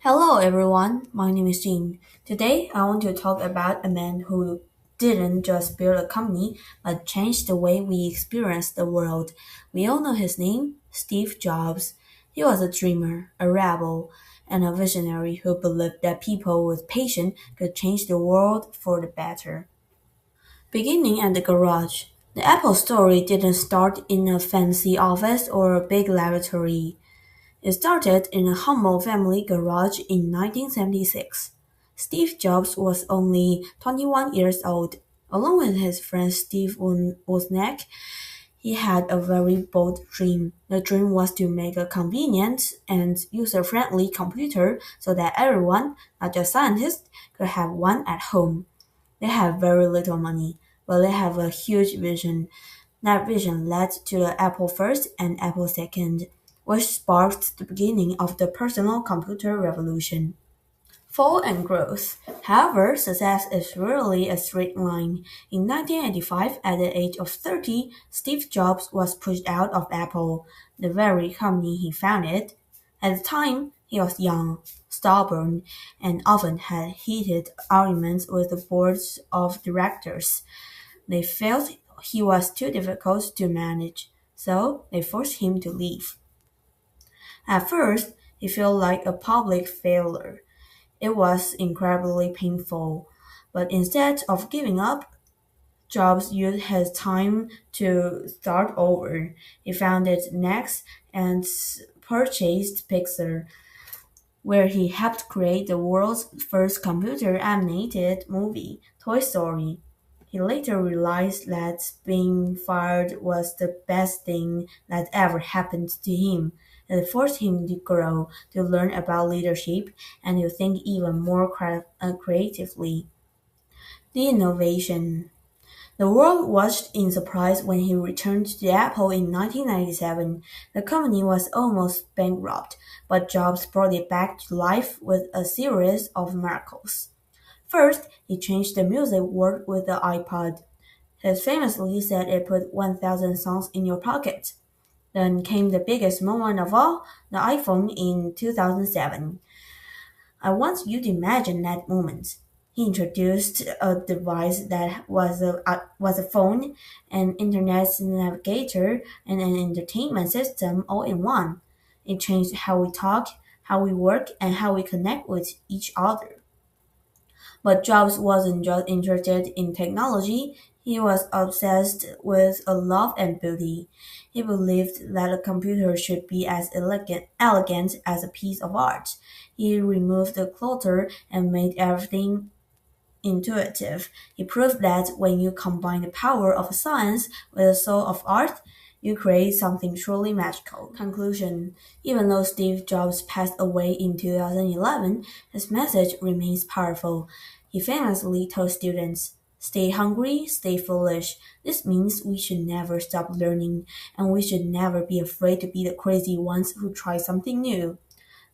Hello everyone, my name is Jean. Today I want to talk about a man who didn't just build a company but changed the way we experience the world. We all know his name, Steve Jobs. He was a dreamer, a rebel, and a visionary who believed that people with patience could change the world for the better. Beginning at the garage, the Apple story didn't start in a fancy office or a big laboratory. It started in a humble family garage in 1976. Steve Jobs was only 21 years old. Along with his friend Steve Wozniak, he had a very bold dream. The dream was to make a convenient and user-friendly computer so that everyone, not just scientists, could have one at home. They have very little money, but they have a huge vision. That vision led to the Apple First and Apple Second, which sparked the beginning of the personal computer revolution. Fall and growth. However, success is rarely a straight line. In 1985, at the age of 30, Steve Jobs was pushed out of Apple, the very company he founded. At the time, he was young, stubborn, and often had heated arguments with the boards of directors. They felt he was too difficult to manage, so they forced him to leave. At first, he felt like a public failure. It was incredibly painful, but instead of giving up, Jobs used his time to start over. He founded Next and purchased Pixar, where he helped create the world's first computer animated movie, Toy Story. He later realized that being fired was the best thing that ever happened to him. It forced him to grow, to learn about leadership, and to think even more creatively. The innovation. The world watched in surprise when he returned to Apple in 1997. The company was almost bankrupt, but Jobs brought it back to life with a series of miracles. First, he changed the music world with the iPod. He famously said it put 1,000 songs in your pocket. Then came the biggest moment of all, the iPhone in 2007. I want you to imagine that moment. He introduced a device that was a phone, an internet navigator, and an entertainment system all in one. It changed how we talk, how we work, and how we connect with each other. But Jobs wasn't just interested in technology, he was obsessed with a love and beauty. He believed that a computer should be as elegant as a piece of art. He removed the clutter and made everything intuitive. He proved that when you combine the power of science with the soul of art, you create something truly magical. Conclusion. Even though Steve Jobs passed away in 2011, his message remains powerful. He famously told students, "Stay hungry, stay foolish." This means we should never stop learning, and we should never be afraid to be the crazy ones who try something new.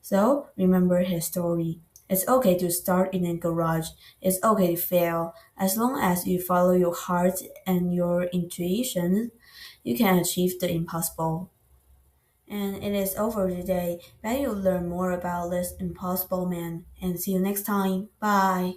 So remember his story. It's okay to start in a garage. It's okay to fail. As long as you follow your heart and your intuition, you can achieve the impossible. And it is over today. Bet you'll learn more about this impossible man. And see you next time. Bye.